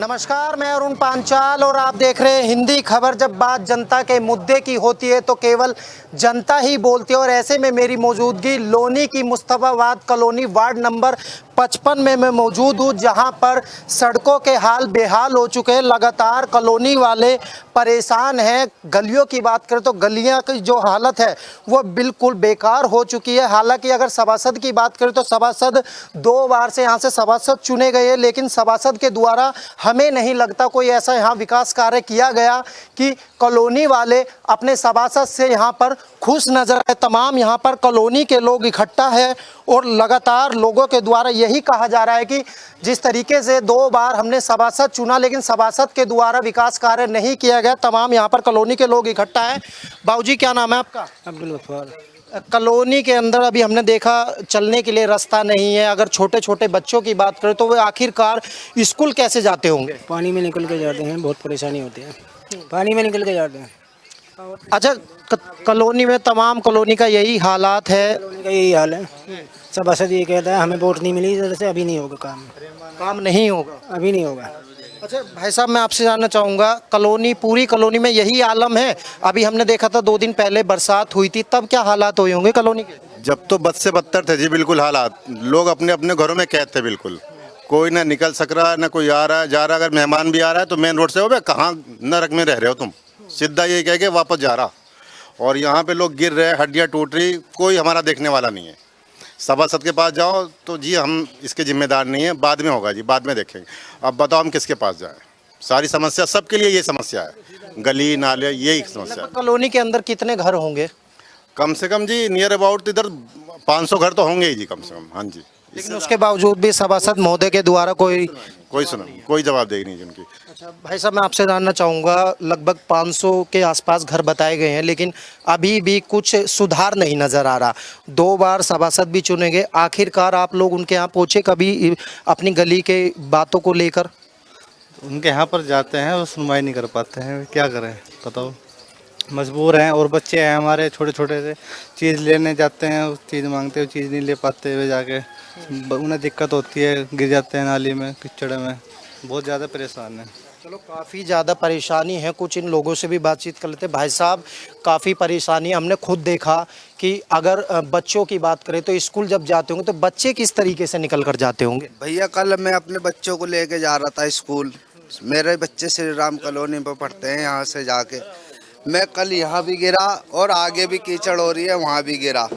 नमस्कार, मैं अरुण पांचाल और आप देख रहे हैं हिंदी खबर। जब बात जनता के मुद्दे की होती है तो केवल जनता ही बोलती है और ऐसे में मेरी मौजूदगी लोनी की मुस्तफाबाद कॉलोनी वार्ड नंबर 55 में मैं मौजूद हूँ, जहाँ पर सड़कों के हाल बेहाल हो चुके हैं। लगातार कॉलोनी वाले परेशान हैं। गलियों की बात करें तो गलियाँ की जो हालत है वो बिल्कुल बेकार हो चुकी है। हालांकि अगर सभासद की बात करें तो सभासद 2 बार से यहाँ से सभासद चुने गए हैं, लेकिन सभासद के द्वारा हमें नहीं लगता कोई ऐसा यहाँ विकास कार्य किया गया कि कॉलोनी वाले अपने सभासद से यहाँ पर खुश नजर आए। तमाम यहाँ पर कॉलोनी के लोग इकट्ठा है और लगातार लोगों के द्वारा यही कहा जा रहा है कि जिस तरीके से 2 बार हमने सभासद चुना लेकिन सभासद के द्वारा विकास कार्य नहीं किया गया। तमाम यहाँ पर कॉलोनी के लोग इकट्ठा है। बाबूजी, क्या नाम है आपका? अब्दुल गफ्फार। कॉलोनी के अंदर अभी हमने देखा चलने के लिए रास्ता नहीं है। अगर छोटे छोटे बच्चों की बात करें तो वे आखिरकार स्कूल कैसे जाते होंगे? पानी में निकल के जाते हैं, बहुत परेशानी होती है। पानी में निकल के जाते हैं। अच्छा, कॉलोनी में तमाम कॉलोनी का यही हालात है? कॉलोनी का यही हाल है। सभासद ये कहता है हमें वोट नहीं मिली, इधर से अभी नहीं होगा काम नहीं होगा, अभी नहीं होगा। अच्छा भाई साहब, मैं आपसे जानना चाहूँगा, पूरी कॉलोनी में यही आलम है? अभी हमने देखा था 2 दिन पहले बरसात हुई थी, तब क्या हालात हुए होंगे कॉलोनी के? जब तो बद से बदतर थे जी, बिल्कुल हालात। लोग अपने अपने घरों में कैद थे, बिल्कुल कोई ना निकल सक रहा, ना कोई आ रहा है जा रहा। अगर मेहमान भी आ रहा है तो मेन रोड से, हो भाई कहाँ नरक में रह रहे हो तुम, सीधा ये कह के वापस जा रहा। और यहाँ पे लोग गिर रहे, हड्डियाँ टूट रही, कोई हमारा देखने वाला नहीं है। सभासद के पास जाओ तो जी हम इसके जिम्मेदार नहीं है, बाद में होगा जी, बाद में देखेंगे। अब बताओ हम किसके पास जाएं? सारी समस्या सबके लिए ये समस्या है, गली नाले यही समस्या है। कॉलोनी के अंदर कितने घर होंगे? कम से कम जी नियर अबाउट इधर 500 घर तो होंगे ही जी, कम से कम। हाँ जी, लेकिन उसके बावजूद भी सभासद महोदय के द्वारा कोई कोई जवाबदेही नहीं जिनकी। अच्छा भाई साहब, मैं आपसे जानना चाहूँगा, लगभग 500 के आसपास घर बताए गए हैं लेकिन अभी भी कुछ सुधार नहीं नज़र आ रहा। 2 बार सभासद भी चुने गए, आखिरकार आप लोग उनके यहाँ पहुँचे कभी अपनी गली के बातों को लेकर? उनके यहाँ पर जाते हैं, वो सुनवाई नहीं कर पाते हैं, क्या करें बताओ। मजबूर हैं और बच्चे हैं हमारे छोटे छोटे से, चीज़ लेने जाते हैं, उस चीज़ मांगते हैं, चीज़ नहीं ले पाते हुए जाके उन्हें दिक्कत होती है, गिर जाते हैं नाली में, कीचड़ में, बहुत ज़्यादा परेशान हैं। चलो, काफ़ी ज़्यादा परेशानी है। कुछ इन लोगों से भी बातचीत कर लेते। भाई साहब, काफ़ी परेशानी हमने खुद देखा कि अगर बच्चों की बात करें तो स्कूल जब जाते होंगे तो बच्चे किस तरीके से निकल कर जाते होंगे? भैया, कल मैं अपने बच्चों को लेके जा रहा था स्कूल। मेरे बच्चे श्री राम कॉलोनी पर पढ़ते हैं। यहाँ से जाके मैं कल यहाँ भी गिरा और आगे भी कीचड़ हो रही है, वहाँ भी गिरा।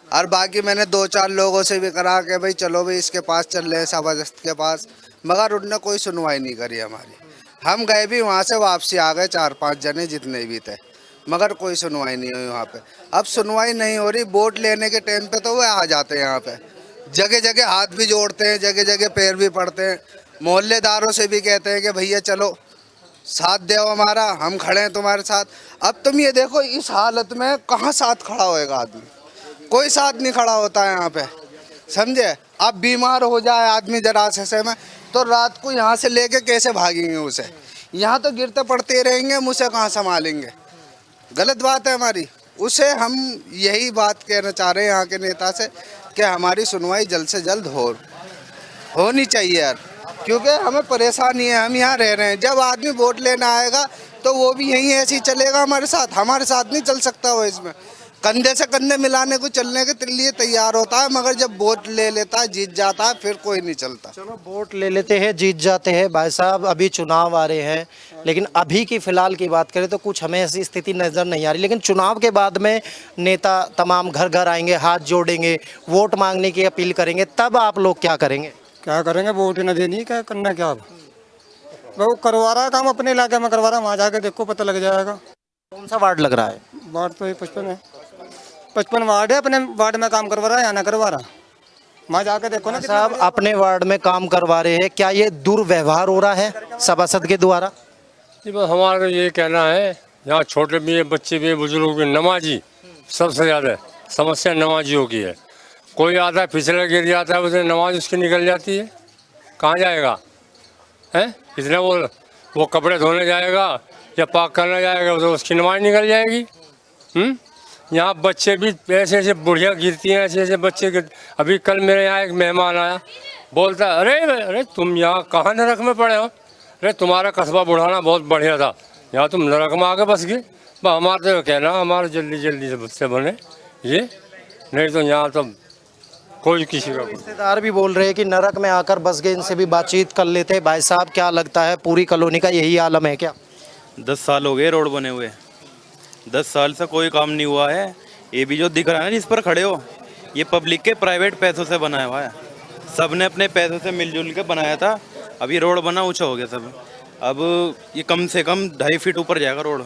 और बाकी मैंने 2-4 लोगों से भी करा के भाई चलो भाई इसके पास चल रहे हैं, सभासद के पास, मगर उनने कोई सुनवाई नहीं करी हमारी। हम गए भी वहाँ से वापसी आ गए, 4-5 जने जितने भी थे, मगर कोई सुनवाई नहीं हुई वहाँ पे। अब सुनवाई नहीं हो रही, वोट लेने के टाइम पे तो वो आ जाते हैं यहाँ पे, जगह जगह हाथ भी जोड़ते हैं, जगह जगह पैर भी पड़ते हैं। मोहल्लेदारों से भी कहते हैं कि भैया चलो साथ दो हमारा, हम खड़े हैं तुम्हारे साथ। अब तुम ये देखो, इस हालत में कहाँ साथ खड़ा होएगा आदमी? कोई साथ नहीं खड़ा होता है यहाँ पे, समझे? अब बीमार हो जाए आदमी जरा से में तो रात को यहाँ से लेके कैसे भागेंगे उसे? यहाँ तो गिरते पड़ते रहेंगे, मुझसे कहाँ संभालेंगे? गलत बात है हमारी। उसे हम यही बात कहना चाह रहे हैं यहाँ के नेता से कि हमारी सुनवाई जल्द से जल्द होनी चाहिए यार, क्योंकि हमें परेशानी है। हम यहाँ रह रहे हैं, जब आदमी वोट लेना आएगा तो वो भी यहीं ऐसे ही चलेगा हमारे साथ नहीं चल सकता। वो इसमें कंधे से कंधे मिलाने को चलने के लिए तैयार होता है, मगर जब वोट ले लेता है, जीत जाता है, फिर कोई नहीं चलता। चलो, वोट ले लेते हैं, जीत जाते हैं। भाई साहब, अभी चुनाव आ रहे हैं, लेकिन अभी की फ़िलहाल की बात करें तो कुछ हमें ऐसी स्थिति नज़र नहीं आ रही। लेकिन चुनाव के बाद में नेता तमाम घर घर आएंगे, हाथ जोड़ेंगे, वोट मांगने की अपील करेंगे, तब आप लोग क्या करेंगे? क्या करेंगे? वोट न देनी, क्या करना? क्या वो करवा रहा है काम, अपने इलाके में करवा रहा है, वहाँ जाके देखो पता लग जाएगा। कौन सा वार्ड लग रहा है? वार्ड तो 55 है, 55 वार्ड है। अपने वार्ड में काम करवा रहा है या ना करवा रहा, वहाँ जाके देखो ना। साहब, अपने वार्ड में काम करवा रहे हैं, क्या ये दुर्व्यवहार हो रहा है सभासद के द्वारा? जी बस हमारा ये कहना है, यहाँ छोटे भी है, बच्चे भी, बुजुर्ग भी, नमाजी सबसे ज़्यादा समस्या नमाजियों की है। कोई आता है फिसले गिर जाता है, उसे नमाज उसकी निकल जाती है, कहाँ जाएगा? हैं कितने वो कपड़े धोने जाएगा या पाक करने जाएगा तो उसकी नमाज निकल जाएगी। यहाँ बच्चे भी ऐसे ऐसे बुढ़िया गिरती हैं, ऐसे ऐसे बच्चे गिर। अभी कल मेरे यहाँ एक मेहमान आया, बोलता है अरे अरे तुम यहाँ कहाँ नरक में पड़े हो? अरे तुम्हारा कस्बा बुढ़ाना बहुत बढ़िया था, यहाँ तुम नरक में आके बस गए। हमारे तो कहना हमारे जल्दी जल्दी से बने ये, नहीं तो यहाँ तो कोई किसी का रिश्तेदार भी बोल रहे हैं कि नरक में आकर बस गए, इनसे भी बातचीत कर लेते हैं। भाई साहब क्या लगता है पूरी कॉलोनी का यही आलम है क्या? 10 साल हो गए रोड बने हुए, 10 साल से कोई काम नहीं हुआ है। ये भी जो दिख रहा है ना जिस पर खड़े हो, ये पब्लिक के प्राइवेट पैसों से बनाया हुआ है। सब ने अपने पैसों से मिलजुल के बनाया था। अब ये रोड बना ऊंचा हो गया सब। अब ये कम से कम 2.5 फीट ऊपर जाएगा रोड।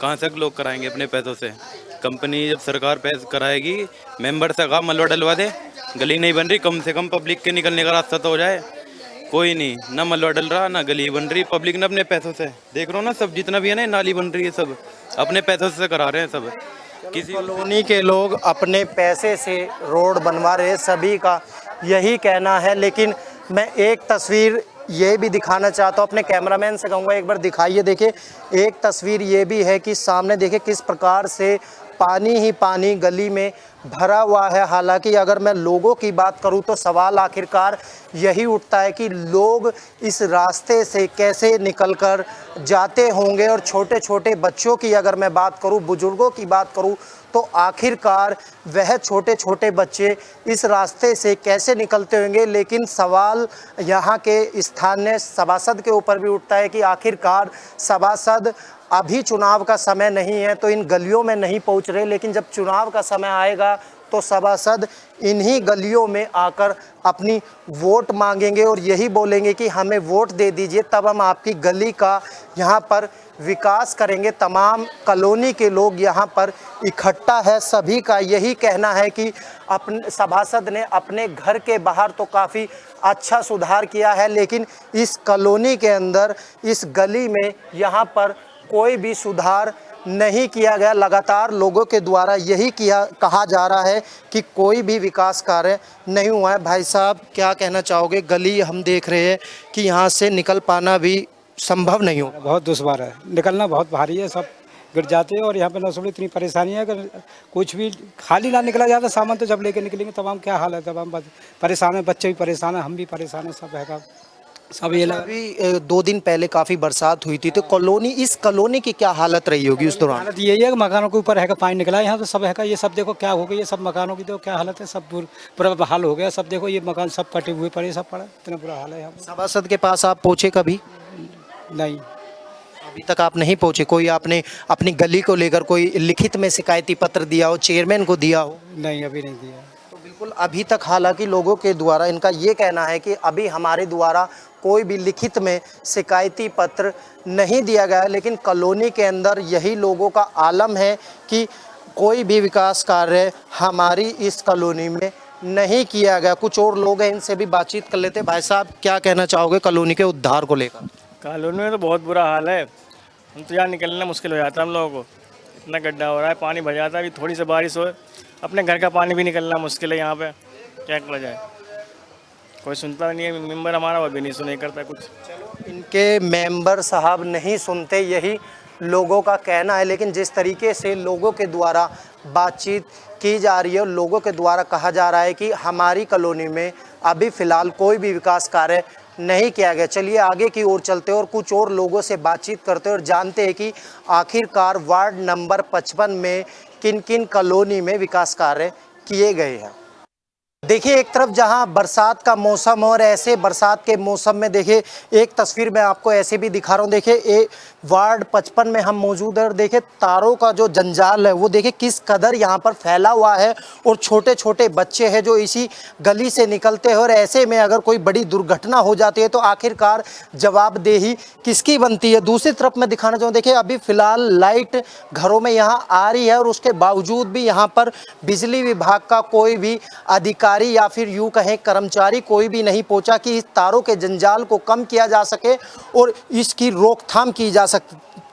कहाँ से लोग कराएंगे अपने पैसों से? कंपनी जब सरकार पैसे कराएगी, मेंबर से कहा मलबा डलवा दे, गली नहीं बन रही, कम से कम पब्लिक के निकलने का रास्ता तो हो जाए। कोई नहीं, ना मलबा डल रहा ना गली बन रही। पब्लिक ने अपने पैसों से, देख रहे हो ना, सब जितना भी है ना नाली बन रही है, सब अपने पैसों से करा रहे हैं सब। किसी कॉलोनी के लोग अपने पैसे से रोड बनवा रहे हैं, सभी का यही कहना है। लेकिन मैं एक तस्वीर ये भी दिखाना चाहता हूँ, अपने कैमरामैन से कहूँगा एक बार दिखाइए। देखिए एक तस्वीर ये भी है कि सामने देखिए किस प्रकार से पानी ही पानी गली में भरा हुआ है। हालांकि अगर मैं लोगों की बात करूं तो सवाल आखिरकार यही उठता है कि लोग इस रास्ते से कैसे निकलकर जाते होंगे। और छोटे छोटे बच्चों की अगर मैं बात करूं, बुजुर्गों की बात करूं, तो आखिरकार वह छोटे छोटे बच्चे इस रास्ते से कैसे निकलते होंगे। लेकिन सवाल यहाँ के स्थानीय सभासद के ऊपर भी उठता है कि आखिरकार सभासद अभी चुनाव का समय नहीं है तो इन गलियों में नहीं पहुंच रहे, लेकिन जब चुनाव का समय आएगा तो सभासद इन्हीं गलियों में आकर अपनी वोट मांगेंगे और यही बोलेंगे कि हमें वोट दे दीजिए, तब हम आपकी गली का यहाँ पर विकास करेंगे। तमाम कॉलोनी के लोग यहाँ पर इकट्ठा है, सभी का यही कहना है कि अपने सभासद ने अपने घर के बाहर तो काफ़ी अच्छा सुधार किया है, लेकिन इस कॉलोनी के अंदर, इस गली में यहाँ पर कोई भी सुधार नहीं किया गया। लगातार लोगों के द्वारा यही कहा जा रहा है कि कोई भी विकास कार्य नहीं हुआ है। भाई साहब क्या कहना चाहोगे? गली हम देख रहे हैं कि यहाँ से निकल पाना भी संभव नहीं हो। बहुत दुश्वार है, निकलना बहुत भारी है, सब गिर जाते हैं। और यहाँ पे नौसड़ी इतनी परेशानी है, अगर कुछ भी खाली ना निकला जाता सामान तो जब लेके निकलेंगे तब हम क्या हाल है, तब हम परेशान हैं, बच्चे भी परेशान हैं, हम भी परेशान हैं, सब है सब ये लगा। अभी 2 दिन पहले काफ़ी बरसात हुई थी, तो कॉलोनी, इस कॉलोनी की क्या हालत रही होगी उस दौरान? हालत यही है कि मकानों के ऊपर है पानी निकला है, यहाँ तो सब है ये सब देखो क्या हो गया, ये सब मकानों की देखो क्या हालत है, सब पूरा हाल हो गया। सब देखो ये मकान सब कटे हुए पड़े, सब पड़ा, इतना बुरा हाल है यहाँ। सभासद के पास आप पहुँचे कभी? नहीं, अभी तक आप नहीं पहुँचे। कोई आपने अपनी गली को लेकर कोई लिखित में शिकायती पत्र दिया हो, चेयरमैन को दिया हो? नहीं अभी नहीं दिया। तो बिल्कुल अभी तक हालांकि लोगों के द्वारा, इनका ये कहना है कि अभी हमारे द्वारा कोई भी लिखित में शिकायती पत्र नहीं दिया गया है, लेकिन कॉलोनी के अंदर यही लोगों का आलम है कि कोई भी विकास कार्य हमारी इस कॉलोनी में नहीं किया गया। कुछ और लोग हैं, इनसे भी बातचीत कर लेते हैं। भाई साहब क्या कहना चाहोगे कॉलोनी के उद्धार को लेकर? कॉलोनी में तो बहुत बुरा हाल है, हम तो यहाँ निकलना मुश्किल हो जाता है हम लोगों को, इतना गड्ढा हो रहा है, पानी भर जाता है। अभी थोड़ी सी बारिश हो, अपने घर का पानी भी निकलना मुश्किल है यहाँ पे, क्या किया जाए। कोई सुनता नहीं है, मेंबर हमारा वो भी नहीं सुने करता कुछ। इनके मेंबर साहब नहीं सुनते, यही लोगों का कहना है। लेकिन जिस तरीके से लोगों के द्वारा बातचीत की जा रही है और लोगों के द्वारा कहा जा रहा है कि हमारी कॉलोनी में अभी फ़िलहाल कोई भी विकास कार्य नहीं किया गया। चलिए आगे की ओर चलते हैं और कुछ और लोगों से बातचीत करते हैं और जानते हैं कि आखिरकार वार्ड नंबर 55 में किन किन कॉलोनी में विकास कार्य किए गए हैं। देखिए एक तरफ जहां बरसात का मौसम और ऐसे बरसात के मौसम में देखिए एक तस्वीर मैं आपको ऐसे भी दिखा रहा हूं। देखिए वार्ड 55 में हम मौजूद है और देखिए तारों का जो जंजाल है वो देखिए किस कदर यहां पर फैला हुआ है और छोटे छोटे बच्चे हैं जो इसी गली से निकलते हैं। और ऐसे में अगर कोई बड़ी दुर्घटना हो जाती है तो आखिरकार जवाबदेही किसकी बनती है। दूसरी तरफ मैं दिखाना चाहूँ, देखिए अभी फ़िलहाल लाइट घरों में यहाँ आ रही है और उसके बावजूद भी यहाँ पर बिजली विभाग का कोई भी अधिकारी या फिर यूं कहें कर्मचारी कोई भी नहीं पहुंचा कि इस तारों के जंजाल को कम किया जा सके और इसकी रोकथाम की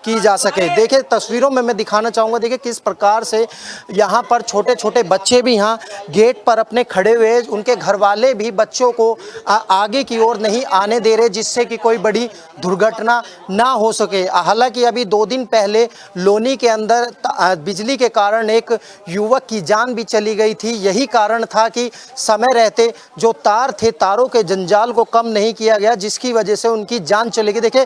की जा सके। देखिए तस्वीरों में मैं दिखाना चाहूँगा, देखिए किस प्रकार से यहाँ पर छोटे छोटे बच्चे भी यहाँ गेट पर अपने खड़े हुए, उनके घर वाले भी बच्चों को आगे की ओर नहीं आने दे रहे, जिससे कि कोई बड़ी दुर्घटना ना हो सके। हालांकि अभी 2 दिन पहले लोनी के अंदर बिजली के कारण एक युवक की जान भी चली गई थी। यही कारण था कि समय रहते जो तार थे, तारों के जंजाल को कम नहीं किया गया, जिसकी वजह से उनकी जान चली गई। देखिए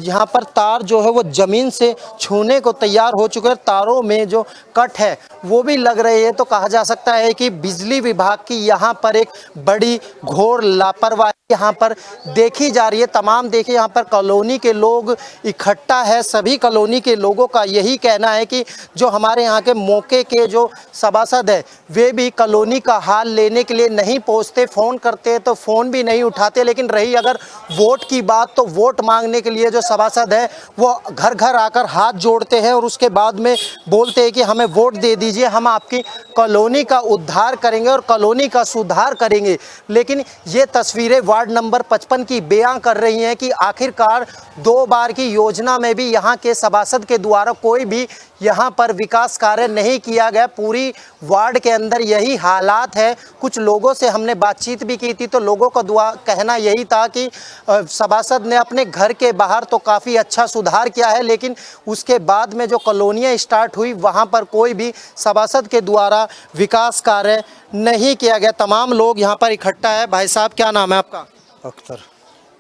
यहाँ पर तार जो है वो ज़मीन से छूने को तैयार हो चुके हैं, तारों में जो कट है वो भी लग रही है। तो कहा जा सकता है कि बिजली विभाग की यहाँ पर एक बड़ी घोर लापरवाही यहाँ पर देखी जा रही है। तमाम देखिए यहाँ पर कॉलोनी के लोग इकट्ठा है, सभी कॉलोनी के लोगों का यही कहना है कि जो हमारे यहाँ के मौके के जो सभासद है वे भी कॉलोनी का हाल लेने के लिए नहीं पहुँचते, फ़ोन करते तो फ़ोन भी नहीं उठाते। लेकिन रही अगर वोट की बात, तो वोट मांगने के लिए जो सभासद है वो घर घर आकर हाथ जोड़ते हैं और उसके बाद में बोलते हैं कि हमें वोट दे दीजिए, हम आपकी कॉलोनी का उद्धार करेंगे और कॉलोनी का सुधार करेंगे। लेकिन ये तस्वीरें वार्ड नंबर 55 की बयां कर रही हैं कि आखिरकार 2 बार की योजना में भी यहाँ के सभासद के द्वारा कोई भी यहाँ पर विकास कार्य नहीं किया गया। पूरी वार्ड के अंदर यही हालात है। कुछ लोगों से हमने बातचीत भी की थी, तो लोगों का कहना यही था कि सभासद ने अपने घर के बाहर तो काफ़ी अच्छा सुधार किया है, लेकिन उसके बाद में जो कॉलोनियाँ स्टार्ट हुई वहाँ पर कोई भी सभासद के द्वारा विकास कार्य नहीं किया गया। तमाम लोग यहाँ पर इकट्ठा है। भाई साहब क्या नाम है आपका? अख्तर।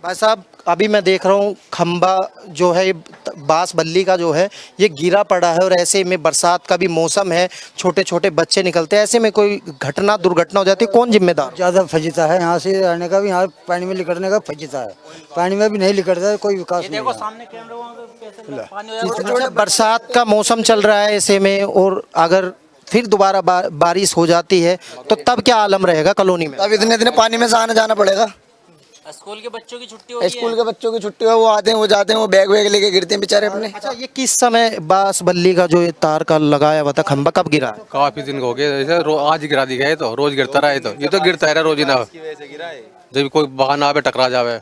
भाई साहब अभी मैं देख रहा हूँ खंबा जो है बांस बल्ली का जो है ये गिरा पड़ा है, और ऐसे में बरसात का भी मौसम है, छोटे छोटे बच्चे निकलते हैं, ऐसे में कोई दुर्घटना हो जाती है, कौन जिम्मेदार? ज़्यादा फजीता है, यहाँ से आने का भी, यहाँ पानी में लिकड़ने का फजीता है, पानी में भी नहीं लिकड़ता है, कोई विकास नहीं है। बरसात का मौसम चल रहा है ऐसे में, और अगर फिर दोबारा बारिश हो जाती है तो तब क्या आलम रहेगा कॉलोनी में? अब इतने इतने पानी में से आना जाना पड़ेगा। स्कूल के बच्चों की छुट्टी होती है, स्कूल के बच्चों की छुट्टी हो, वो आते हैं, वो जाते हैं, वो बैग वैग लेके गिरते हैं बेचारे अपने। अच्छा, ये किस समय बांस बल्ली का जो ये तार का लगाया हुआ था खंबा कब गिरा है? काफी दिन हो गए, आज गिरा दी गया, तो रोज गिरता रहा है, तो ये तो गिरता है रोज ही ना, जब कोई बहाना आवे टकरा जावे।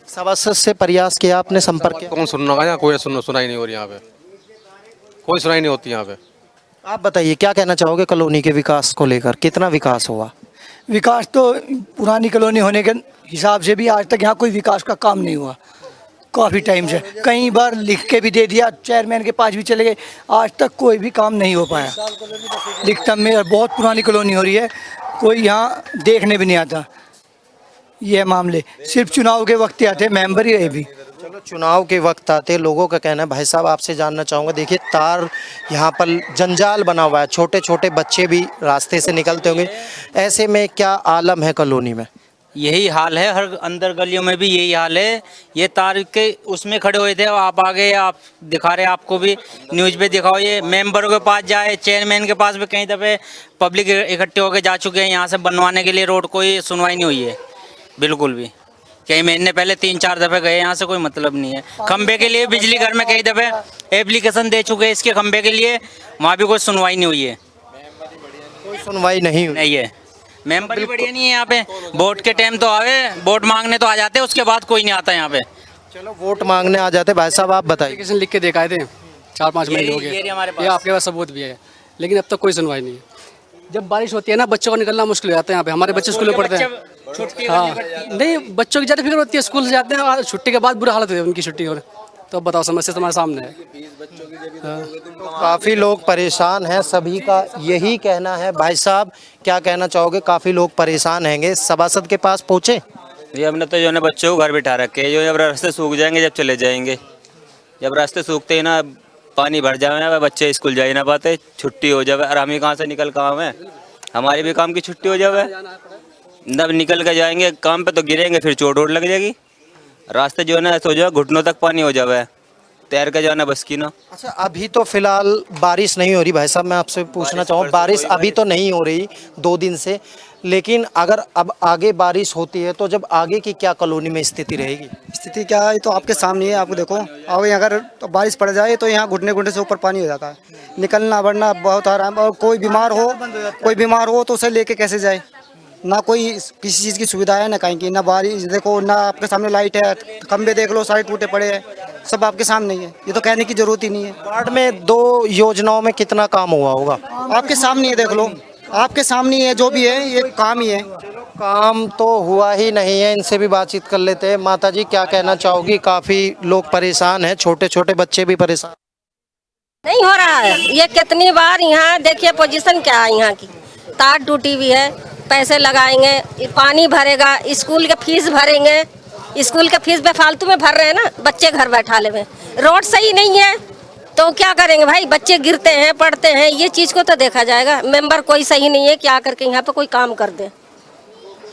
सभासद से प्रयास किया आपने, संपर्क किया? कौन सुनना, यहाँ कोई सुनाई नहीं हो रही, यहाँ पे कोई सुनाई नहीं होती यहाँ पे। आप बताइए क्या कहना चाहोगे कॉलोनी के विकास को लेकर, कितना विकास हुआ? विकास तो पुरानी कॉलोनी होने के हिसाब से भी आज तक यहाँ कोई विकास का काम नहीं हुआ, काफ़ी टाइम से। कई बार लिख के भी दे दिया, चेयरमैन के पास भी चले गए, आज तक कोई भी काम नहीं हो पाया। लिखता में बहुत पुरानी कॉलोनी हो रही है, कोई यहाँ देखने भी नहीं आता। ये मामले सिर्फ चुनाव के वक्त आते, मेंबर ही रहे भी। चलो चुनाव के वक्त आते लोगों का कहना है। भाई साहब आपसे जानना चाहूँगा, देखिए तार यहाँ पर जंजाल बना हुआ है, छोटे छोटे बच्चे भी रास्ते से निकलते होंगे, ऐसे में क्या आलम है कॉलोनी में? यही हाल है, हर अंदर गलियों में भी यही हाल है। ये तार के उसमें खड़े हुए थे, आप आगे आप दिखा रहे, आपको भी न्यूज़ पे दिखाओ, ये मेंबरों के पास जाए, चेयरमैन के पास भी कई दफ़े पब्लिक इकट्ठे होकर जा चुके हैं यहाँ से बनवाने के लिए रोड, कोई सुनवाई नहीं हुई है बिल्कुल भी। कई महीने पहले 3-4 दफ़े गए, यहाँ से कोई मतलब नहीं है। खंबे के लिए बिजली घर में कई दफ़े एप्लीकेशन दे चुके हैं इसके खंबे के लिए, वहाँ भी कोई सुनवाई नहीं हुई है। कोई सुनवाई नहीं हुई नहीं है, मेंबर भी बढ़िया नहीं है यहाँ पे। वोट के टाइम तो आवे, वोट मांगने तो आ जाते हैं, उसके बाद कोई नहीं आता यहाँ पे। चलो वोट मांगने आ जाते। भाई साहब आप बताइए। एप्लीकेशन लिख के दिखाए थे 4-5 महीने हो गए, ये आपके पास सबूत भी है, लेकिन अब तक कोई सुनवाई नहीं है। जब बारिश होती है ना, बच्चों को निकलना मुश्किल हो जाता है यहाँ पे। हमारे बच्चे स्कूल में पढ़ते हैं, हाँ नहीं, बच्चों की ज़्यादा फिक्र होती है, स्कूल से जाते हैं, छुट्टी के बाद बुरा हालत होती है उनकी छुट्टी हो, तो बताओ समस्या तुम्हारे सामने है। काफ़ी लोग परेशान हैं, सभी का यही कहना है। भाई साहब क्या कहना चाहोगे? काफ़ी लोग परेशान हैंगे, सभासद के पास पहुँचे? ये हमने तो जो है बच्चों को घर बिठा रखे हैं, जो जब रास्ते सूख जाएंगे जब चले जाएंगे, जब रास्ते सूखते ही ना पानी भर जाए, बच्चे स्कूल जा ही ना पाते, छुट्टी हो जाए, और हम ही कहाँ से निकल काम है, हमारी भी काम की छुट्टी हो जाए, जब निकल के जाएंगे काम पे तो गिरेंगे, फिर चोट वोट लग जाएगी। रास्ते जो है ना ऐसा हो जाए, घुटनों तक पानी हो जाए, तैर के जाना बस की ना। अच्छा, अभी तो फिलहाल बारिश नहीं हो रही। भाई साहब मैं आपसे पूछना चाहूँ, बारिश अभी तो नहीं हो रही 2 दिन से, लेकिन अगर अब आगे बारिश होती है तो जब आगे की क्या कॉलोनी में स्थिति रहेगी? स्थिति क्या है तो आपके सामने है, आपको देखो। अब अगर तो बारिश पड़ जाए तो यहाँ घुटने घुटने से ऊपर पानी हो जाता है, निकलना बढ़ना बहुत आराम। और कोई बीमार हो तो उसे लेके कैसे जाए? ना कोई किसी चीज़ की सुविधा है, ना कहीं की, ना बारिश देखो, ना आपके सामने लाइट है, खंबे देख लो सारे टूटे पड़े हैं, सब आपके सामने ही है, ये तो कहने की जरूरत ही नहीं है। वार्ड में 2 योजनाओं में कितना काम हुआ होगा? आपके सामने ही है, देख लो, आपके सामने ही है, जो भी है ये काम ही है। काम तो हुआ ही नहीं है, इनसे भी बातचीत कर लेते हैं। माता जी क्या कहना चाहोगी? काफी लोग परेशान हैं, छोटे छोटे बच्चे भी परेशान। नहीं हो रहा है, ये कितनी बार यहाँ देखिए पोजीशन क्या है यहाँ की, तार टूटी हुई है, पैसे लगाएंगे, पानी भरेगा, स्कूल के फीस भरेंगे, स्कूल के फीस बेफालतू में भर रहे हैं ना, बच्चे घर बैठा ले। रोड सही नहीं है तो क्या करेंगे भाई, बच्चे गिरते हैं पढ़ते हैं, ये चीज़ को तो देखा जाएगा। मेंबर कोई सही नहीं है कि आकर के यहाँ पे कोई काम कर दे।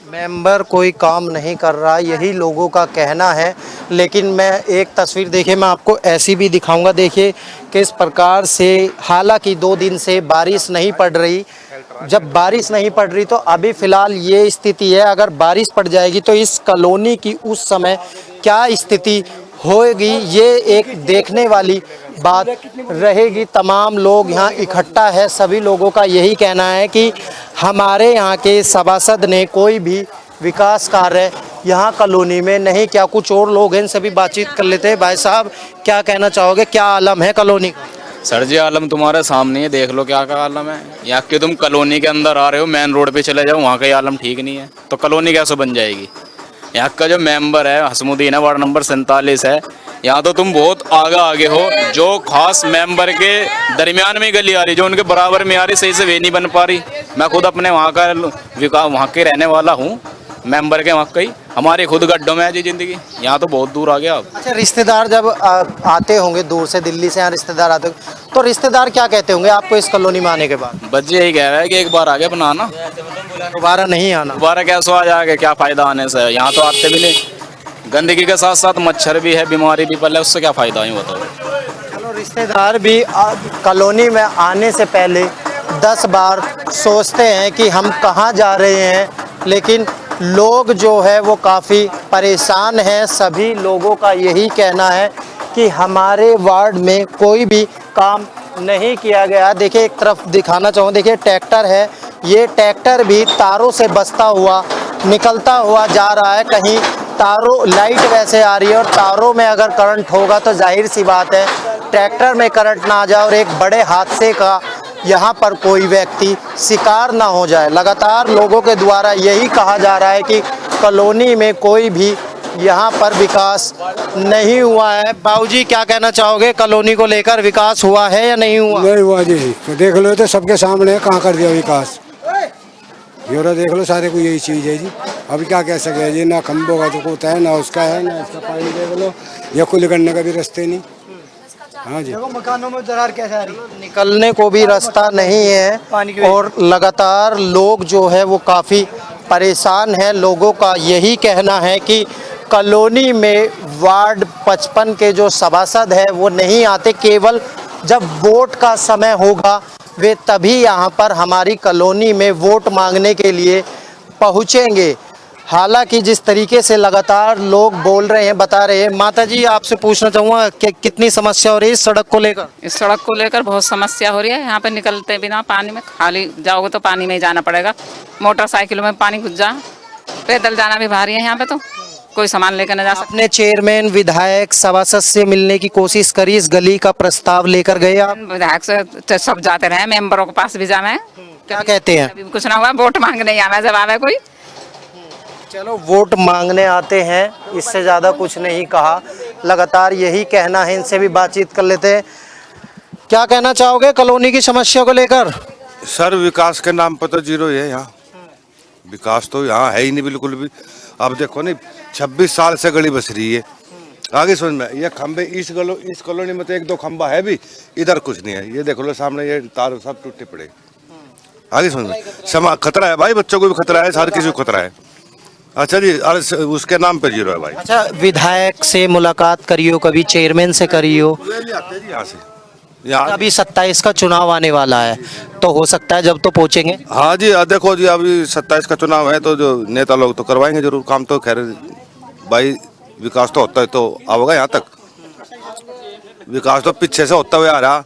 मेंबर कोई काम नहीं कर रहा, यही लोगों का कहना है। लेकिन मैं एक तस्वीर देखिए, मैं आपको ऐसी भी दिखाऊंगा। देखिए किस प्रकार से, हालांकि 2 दिन से बारिश नहीं पड़ रही। जब बारिश नहीं पड़ रही तो अभी फ़िलहाल ये स्थिति है। अगर बारिश पड़ जाएगी तो इस कॉलोनी की उस समय क्या स्थिति होगी, ये एक देखने वाली बात रहेगी। तमाम लोग यहाँ इकट्ठा है, सभी लोगों का यही कहना है कि हमारे यहाँ के सभासद ने कोई भी विकास कार्य यहाँ कॉलोनी में नहीं किया। कुछ और लोग हैं, इनसे भी बातचीत कर लेते हैं। भाई साहब क्या कहना चाहोगे, क्या आलम है कॉलोनी का? सर जी आलम तुम्हारे सामने है, देख लो क्या का आलम है। यहाँ के तुम कॉलोनी के अंदर आ रहे हो, मेन रोड पे चले जाओ, वहाँ का आलम ठीक नहीं है तो कॉलोनी कैसे बन जाएगी? यहाँ का जो मेंबर है हसमुद्दीन है, वार्ड नंबर 47 है। यहाँ तो तुम बहुत आगे हो, जो खास मेंबर के दरमियान में गली आ रही, जो उनके बराबर में आ रही, सही से वे नहीं बन पा रही। मैं खुद अपने वहाँ का विकास, वहाँ के रहने वाला हूँ, मेंबर के वहाँ कई हमारे खुद गड्ढों में है जी जिंदगी। यहाँ तो बहुत दूर आ गया अब। अच्छा, रिश्तेदार जब आते होंगे दूर से, दिल्ली से यहाँ रिश्तेदार आते होंगे, तो रिश्तेदार क्या कहते होंगे आपको इस कॉलोनी में आने के बाद? बच्चे यही कह रहे हैं कि एक बार आगे बनाना, दोबारा नहीं आना। दोबारा कैसे आ जाएगा, क्या फ़ायदा आने से? यहाँ तो आते भी नहीं, गंदगी के साथ साथ मच्छर भी है, बीमारी भी पले, उससे क्या फ़ायदा है बताओ। चलो, रिश्तेदार भी कॉलोनी में आने से पहले 10 बार सोचते हैं कि हम कहाँ जा रहे हैं, लेकिन लोग जो है वो काफ़ी परेशान हैं। सभी लोगों का यही कहना है कि हमारे वार्ड में कोई भी काम नहीं किया गया। देखिए एक तरफ दिखाना चाहूँ, देखिए ट्रैक्टर है, ये ट्रैक्टर भी तारों से बसता हुआ निकलता हुआ जा रहा है। कहीं तारों, लाइट वैसे आ रही है और तारों में अगर करंट होगा तो जाहिर सी बात है ट्रैक्टर में करंट ना आ जाए और एक बड़े हादसे का यहाँ पर कोई व्यक्ति शिकार ना हो जाए। लगातार लोगों के द्वारा यही कहा जा रहा है कि कॉलोनी में कोई भी यहाँ पर विकास नहीं हुआ है। बाबूजी क्या कहना चाहोगे, कॉलोनी को लेकर विकास हुआ है या नहीं हुआ? नहीं हुआ जी, तो देख लो, तो सबके सामने है, कहाँ कर दिया विकास। ब्यौरा देख लो, सारे को यही चीज़ है जी। अभी क्या कह सके जी, ना खम्बों का तो कोता है, ना उसका है, ना इसका। पानी देख लो, ये कुल करने का भी रास्ते नहीं। हाँ जी, देखो मकानों में दरार कैसे आ रही, निकलने को भी रास्ता नहीं है और लगातार लोग जो है वो काफ़ी परेशान हैं। लोगों का यही कहना है कि कॉलोनी में वार्ड 55 के जो सभासद है वो नहीं आते, केवल जब वोट का समय होगा वे तभी यहाँ पर हमारी कॉलोनी में वोट मांगने के लिए पहुँचेंगे। हालांकि जिस तरीके से लगातार लोग बोल रहे हैं, बता रहे हैं। माता जी आपसे पूछना चाहूँगा कि कितनी समस्या हो रही है इस सड़क को लेकर? इस सड़क को लेकर बहुत समस्या हो रही है। यहाँ पे निकलते बिना पानी में, खाली जाओगे तो पानी में ही जाना पड़ेगा, मोटरसाइकिलों में पानी घुस जा, पैदल जाना भी भारी है। यहाँ पे तो कोई सामान लेकर न जा सकते। अपने चेयरमैन विधायक सभासद से मिलने की कोशिश करी, इस गली का प्रस्ताव लेकर गए आप? विधायक से सब जाते रहे, मेंबरों के पास भी जाना है। क्या कहते हैं? अभी कुछ ना हुआ, वोट मांगने ही आना, जब आवे कोई। चलो, वोट मांगने आते हैं, इससे ज़्यादा कुछ नहीं कहा। लगातार यही कहना है, इनसे भी बातचीत कर लेते हैं। क्या कहना चाहोगे कॉलोनी की समस्या को लेकर? सर विकास के नाम पर तो जीरो है यहाँ, विकास तो यहाँ है ही नहीं बिल्कुल भी। अब देखो नहीं, 26 साल से गली बस रही है। आगे समझ में, ये खंबे इस कॉलोनी में तो 1-2 खंबा है भी, इधर कुछ नहीं है। ये देख लो सामने, ये तार सब टूटे पड़े। आगे समझ में, खतरा है भाई, बच्चों को भी खतरा है, हर किसी को खतरा है। अच्छा जी, उसके नाम पे जीरो है भाई। अच्छा, विधायक से मुलाकात करियो, कभी चेयरमैन से करियो? यहाँ से अभी 27 का चुनाव आने वाला है, तो हो सकता है जब तो पहुंचेंगे। हाँ जी, देखो जी, अभी 27 का चुनाव है तो जो नेता लोग तो करवाएंगे जरूर काम। तो खैर भाई, विकास तो होता है तो आओगे यहाँ तक। विकास तो पीछे से होता हुआ आ रहा,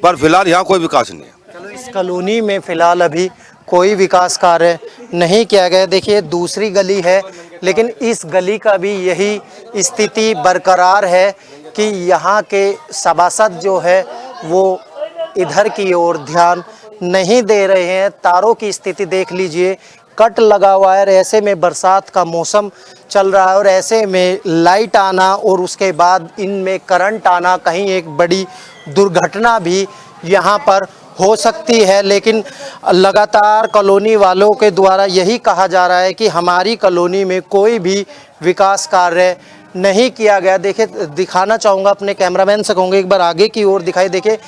पर फिलहाल यहाँ कोई विकास नहीं है। चलो, इस कॉलोनी में फिलहाल अभी कोई विकास कार्य नहीं किया गया। देखिए दूसरी गली है, लेकिन इस गली का भी यही स्थिति बरकरार है कि यहाँ के सभासद जो है वो इधर की ओर ध्यान नहीं दे रहे हैं। तारों की स्थिति देख लीजिए, कट लगा हुआ है। ऐसे में बरसात का मौसम चल रहा है और ऐसे में लाइट आना और उसके बाद इनमें करंट आना, कहीं एक बड़ी दुर्घटना भी यहाँ पर हो सकती है। लेकिन लगातार कॉलोनी वालों के द्वारा यही कहा जा रहा है कि हमारी कॉलोनी में कोई भी विकास कार्य नहीं किया गया। देखिए, दिखाना चाहूँगा, अपने कैमरामैन से कहूँगा एक बार आगे की ओर दिखाई। देखिए,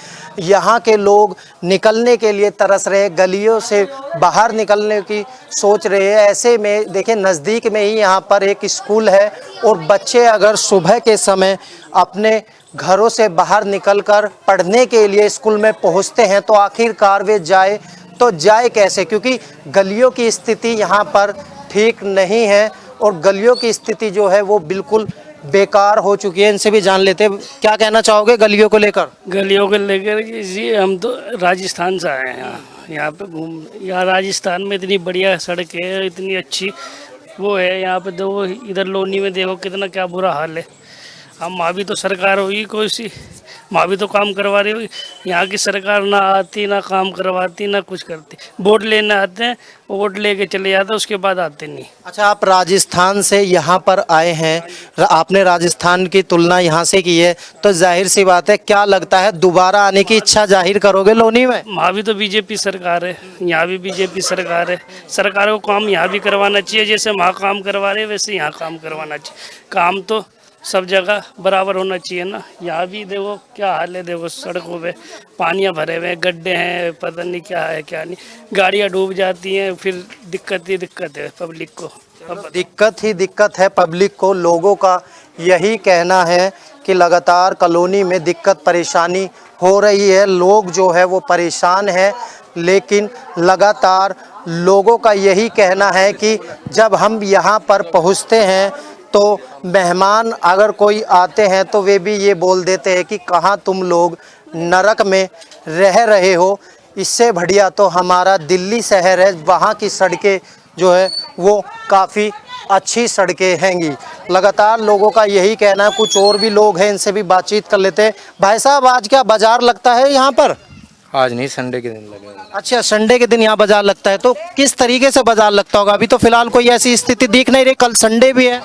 यहाँ के लोग निकलने के लिए तरस रहे, गलियों से बाहर निकलने की सोच रहे हैं। ऐसे में देखिए, नज़दीक में ही यहाँ पर एक स्कूल है और बच्चे अगर सुबह के समय अपने घरों से बाहर निकलकर पढ़ने के लिए स्कूल में पहुँचते हैं तो आखिरकार वे जाए तो जाए कैसे, क्योंकि गलियों की स्थिति यहाँ पर ठीक नहीं है और गलियों की स्थिति जो है वो बिल्कुल बेकार हो चुकी है। इनसे भी जान लेते हैं, क्या कहना चाहोगे गलियों को लेकर? गलियों को लेकर जी, हम तो राजस्थान से आए हैं यहाँ पे घूम। यहाँ राजस्थान में इतनी बढ़िया सड़कें है, इतनी अच्छी वो है। यहाँ पे दो इधर लोनी में देखो कितना क्या बुरा हाल है। हम वहाँ भी तो सरकार होगी कोई सी, वहाँ भी तो काम करवा रही होगी। यहाँ की सरकार ना आती, ना काम करवाती, ना कुछ करती। वोट लेने आते हैं, वोट लेके चले जाते हैं, उसके बाद आते नहीं। अच्छा, आप राजस्थान से यहाँ पर आए हैं, आपने राजस्थान की तुलना यहाँ से की है, तो जाहिर सी बात है, क्या लगता है दोबारा आने की इच्छा जाहिर करोगे लोनी में? वहाँ भी तो बीजेपी सरकार है, यहाँ भी बीजेपी सरकार है। सरकार को काम यहाँ भी करवाना चाहिए, जैसे वहाँ काम करवा रहे वैसे यहाँ काम करवाना चाहिए। काम तो सब जगह बराबर होना चाहिए ना। यहाँ भी देखो क्या हाल है, देखो सड़कों पे पानियाँ भरे हुए हैं, गड्ढे हैं, पता नहीं क्या है क्या नहीं, गाड़ियाँ डूब जाती हैं, फिर दिक्कत ही दिक्कत है पब्लिक को। दिक्कत ही दिक्कत है पब्लिक को। लोगों का यही कहना है कि लगातार कॉलोनी में दिक्कत परेशानी हो रही है, लोग जो है वो परेशान हैं। लेकिन लगातार लोगों का यही कहना है कि जब हम यहाँ पर पहुँचते हैं तो मेहमान अगर कोई आते हैं तो वे भी ये बोल देते हैं कि कहाँ तुम लोग नरक में रह रहे हो, इससे बढ़िया तो हमारा दिल्ली शहर है, वहाँ की सड़कें जो है वो काफ़ी अच्छी सड़कें हैंगी। लगातार लोगों का यही कहना है। कुछ और भी लोग हैं, इनसे भी बातचीत कर लेते हैं। भाई साहब, आज क्या बाज़ार लगता है यहाँ पर? आज नहीं, संडे के दिन लगेगा। अच्छा, संडे के दिन यहाँ बाज़ार लगता है, तो किस तरीके से बाज़ार लगता होगा? अभी तो फिलहाल कोई ऐसी स्थिति दिख नहीं रही, कल संडे भी है।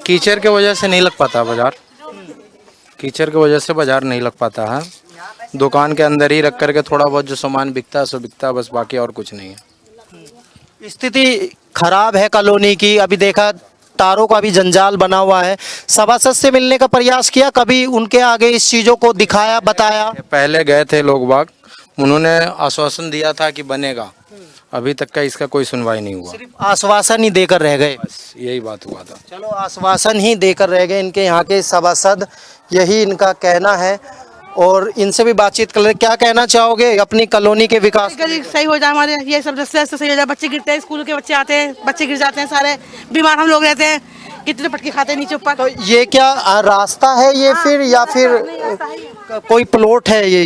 कीचड़ की वजह से नहीं लग पाता बाजार, कीचड़ की वजह से बाजार नहीं लग पाता है। दुकान के अंदर ही रख करके थोड़ा बहुत जो सामान बिकता है सो बिकता है, बस, बाकी और कुछ नहीं है। स्थिति खराब है कॉलोनी की। अभी देखा, तारों का भी जंजाल बना हुआ है। सभासद से मिलने का प्रयास किया, कभी उनके आगे इस चीज़ों को दिखाया, बताया? पहले गए थे लोग बाग, उन्होंने आश्वासन दिया था कि बनेगा, अभी तक का इसका कोई सुनवाई नहीं हुआ। सिर्फ आश्वासन ही देकर रह गए, बस यही बात हुआ था। चलो, आश्वासन ही देकर रह गए इनके यहाँ के सभासद, यही इनका कहना है। और इनसे भी बातचीत कर ले। क्या कहना चाहोगे अपनी कॉलोनी के विकास? सही हो जाए, हमारे ये सब रास्ते सही हो जाए। बच्चे गिरते हैं, स्कूल के बच्चे आते हैं, बच्चे गिर जाते हैं, सारे बीमार हम लोग रहते हैं, कितने पटके खाते हैं नीचे ऊपर। तो ये क्या रास्ता है ये फिर, या फिर कोई प्लॉट है? ये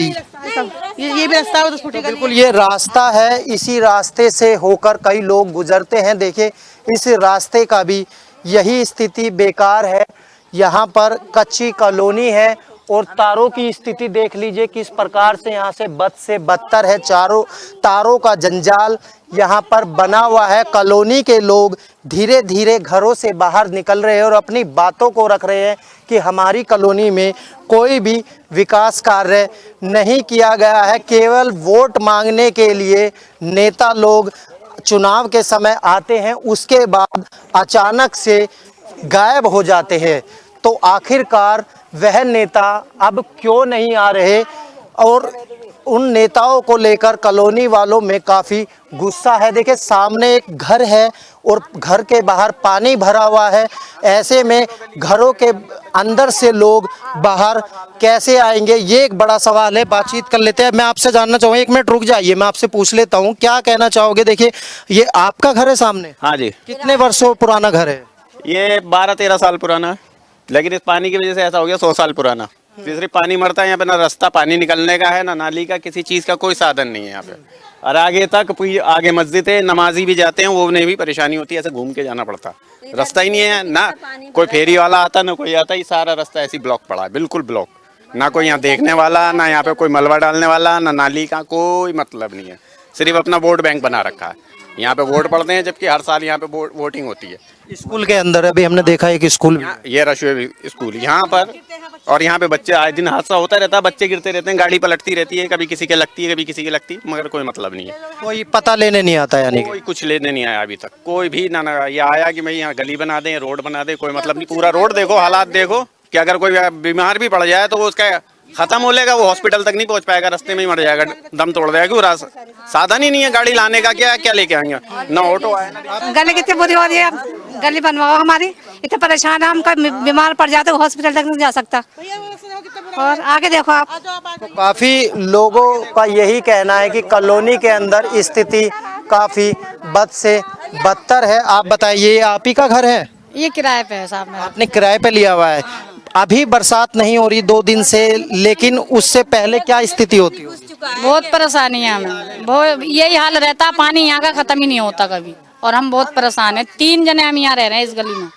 भी रास्ता है, तो बिल्कुल ये रास्ता है। इसी रास्ते से होकर कई लोग गुजरते हैं। देखिए, इस रास्ते का भी यही स्थिति बेकार है। यहाँ पर कच्ची कॉलोनी है और तारों की स्थिति देख लीजिए किस प्रकार से यहाँ से बद से बदतर है। चारों तारों का जंजाल यहाँ पर बना हुआ है। कॉलोनी के लोग धीरे धीरे घरों से बाहर निकल रहे हैं और अपनी बातों को रख रहे हैं कि हमारी कॉलोनी में कोई भी विकास कार्य नहीं किया गया है। केवल वोट मांगने के लिए नेता लोग चुनाव के समय आते हैं, उसके बाद अचानक से गायब हो जाते हैं। तो आखिरकार वह नेता अब क्यों नहीं आ रहे, और उन नेताओं को लेकर कॉलोनी वालों में काफ़ी गुस्सा है। देखिए, सामने एक घर है और घर के बाहर पानी भरा हुआ है। ऐसे में घरों के अंदर से लोग बाहर कैसे आएंगे, ये एक बड़ा सवाल है। बातचीत कर लेते हैं। मैं आपसे जानना चाहूँगा, एक मिनट रुक जाइए, मैं आपसे पूछ लेता हूँ, क्या कहना चाहोगे? देखिए, ये आपका घर है सामने? हाँ जी। कितने वर्षों पुराना घर है? ये 12-13 साल पुराना है, लेकिन इस पानी की वजह से ऐसा हो गया 100 साल पुराना। सिर्फ पानी मरता है यहाँ पे, ना रास्ता पानी निकलने का है, ना नाली का, किसी चीज़ का कोई साधन नहीं है यहाँ पे। और आगे तक आगे मस्जिद है, नमाजी भी जाते हैं, वो उन्हें भी परेशानी होती है, ऐसे घूम के जाना पड़ता, रास्ता ही नहीं है ना, कोई फेरी वाला आता ना कोई आता, ये सारा रास्ता ऐसी ब्लॉक पड़ा है, बिल्कुल ब्लॉक, ना कोई यहाँ देखने वाला, ना यहाँ पे कोई मलबा डालने वाला, ना नाली का कोई मतलब नहीं है, सिर्फ अपना वोट बैंक बना रखा है, यहाँ पे वोट पड़ते हैं, जबकि हर साल यहाँ पे वोटिंग होती है। स्कूल के अंदर अभी हमने देखा एक स्कूल, ये रशुए स्कूल यहाँ पर, और यहाँ पे बच्चे आए दिन हादसा होता रहता है, बच्चे गिरते रहते हैं, गाड़ी पलटती रहती है, कभी किसी के लगती है, कभी किसी के लगती है, मगर कोई मतलब नहीं है, कोई पता लेने नहीं आता, यानी कोई कुछ लेने नहीं आया अभी तक, कोई भी ना ये आया कि भाई यहाँ गली बना दें, रोड बना दें, कोई मतलब नहीं। पूरा रोड देखो, हालात देखो कि अगर कोई बीमार भी पड़ जाए तो वो उसका खत्म हो लेगा, वो हॉस्पिटल तक नहीं पहुंच पाएगा, रास्ते में ही मर जाएगा, दम तोड़ देगा, साधन ही नहीं है गाड़ी लाने का, क्या लेके आएंगे, ना ऑटो आए ना। गली कितनी बुरी हो रही है, गली बनवाओ हमारी, इतने परेशान है, हम कभी बीमार पड़ जाते हॉस्पिटल तक नहीं जा सकता। और आगे देखो आप, तो काफी लोगों का यही कहना है कि कॉलोनी के अंदर स्थिति काफी बद से बदतर है। आप बताइए, आप ही का घर है? ये किराए पे है साहब, मेरा। आपने किराए पे लिया हुआ है। अभी बरसात नहीं हो रही 2 दिन से, लेकिन उससे पहले क्या स्थिति होती है? बहुत परेशानी है हमें, बहुत यही हाल रहता है, पानी यहाँ का खत्म ही नहीं होता कभी, और हम बहुत परेशान है। 3 जने हम यहाँ रह रहे हैं इस गली में,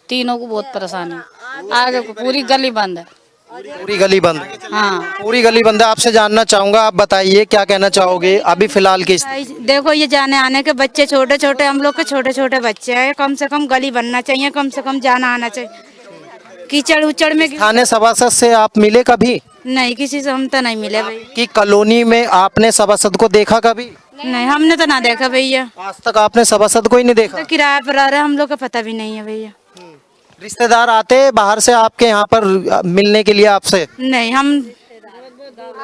तीनों को बहुत परेशानी है। आगे पूरी गली बंद है, पूरी गली बंद है? हाँ पूरी गली बंद है। आपसे जानना चाहूंगा, आप बताइए क्या कहना चाहोगे अभी फिलहाल की? देखो, ये जाने आने के बच्चे छोटे छोटे, हम लोग के छोटे छोटे बच्चे हैं, कम से कम गली बनना चाहिए, कम से कम जाना आना चाहिए। कीचड़ उचड़ में थाने सभासद से आप मिले कभी? नहीं, किसी से हम तो नहीं मिले भाई। कि कॉलोनी में आपने सभासद को देखा कभी? नहीं, हमने तो ना देखा भैया, आज तक आपने सभासद को ही नहीं देखा? तो किराए पर रह रहे, हम लोग का पता भी नहीं है भैया। रिश्तेदार आते बाहर से आपके यहाँ पर मिलने के लिए आपसे? नहीं, हम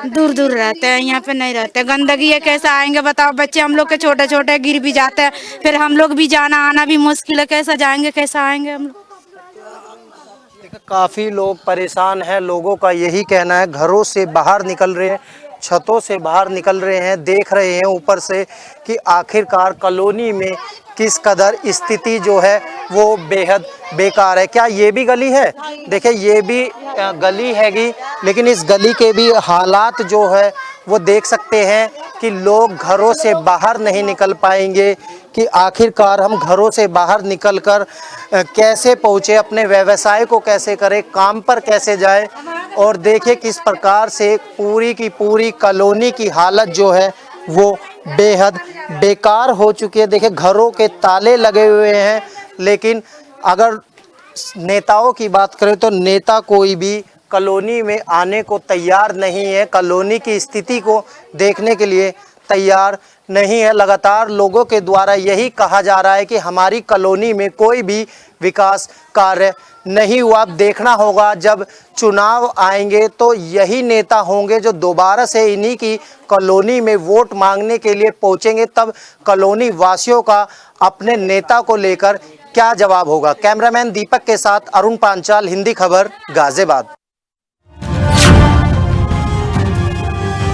दूर दूर रहते हैं, यहाँ पे नहीं रहते। गंदगी है, कैसे आएंगे बताओ? बच्चे हम लोग के छोटे छोटे गिर भी जाते हैं, फिर हम लोग भी जाना आना भी मुश्किल है, कैसा जाएंगे, कैसा आएंगे हम लोग? काफ़ी लोग परेशान हैं। लोगों का यही कहना है, घरों से बाहर निकल रहे हैं, छतों से बाहर निकल रहे हैं, देख रहे हैं ऊपर से कि आखिरकार कॉलोनी में किस कदर स्थिति जो है वो बेहद बेकार है। क्या ये भी गली है? देखिए, ये भी गली हैगी, लेकिन इस गली के भी हालात जो है वो देख सकते हैं कि लोग घरों से बाहर नहीं निकल पाएंगे, कि आखिरकार हम घरों से बाहर निकलकर कैसे पहुँचे, अपने व्यवसाय को कैसे करें, काम पर कैसे जाए। और देखिए किस प्रकार से पूरी की पूरी कॉलोनी की हालत जो है वो बेहद बेकार हो चुकी है। देखिए, घरों के ताले लगे हुए हैं, लेकिन अगर नेताओं की बात करें तो नेता कोई भी कॉलोनी में आने को तैयार नहीं है, कॉलोनी की स्थिति को देखने के लिए तैयार नहीं है। लगातार लोगों के द्वारा यही कहा जा रहा है कि हमारी कॉलोनी में कोई भी विकास कार्य नहीं हुआ। अब देखना होगा, जब चुनाव आएंगे तो यही नेता होंगे जो दोबारा से इन्हीं की कॉलोनी में वोट मांगने के लिए पहुंचेंगे, तब कॉलोनी वासियों का अपने नेता को लेकर क्या जवाब होगा। कैमरामैन दीपक के साथ अरुण पांचाल, हिंदी खबर, गाजियाबाद।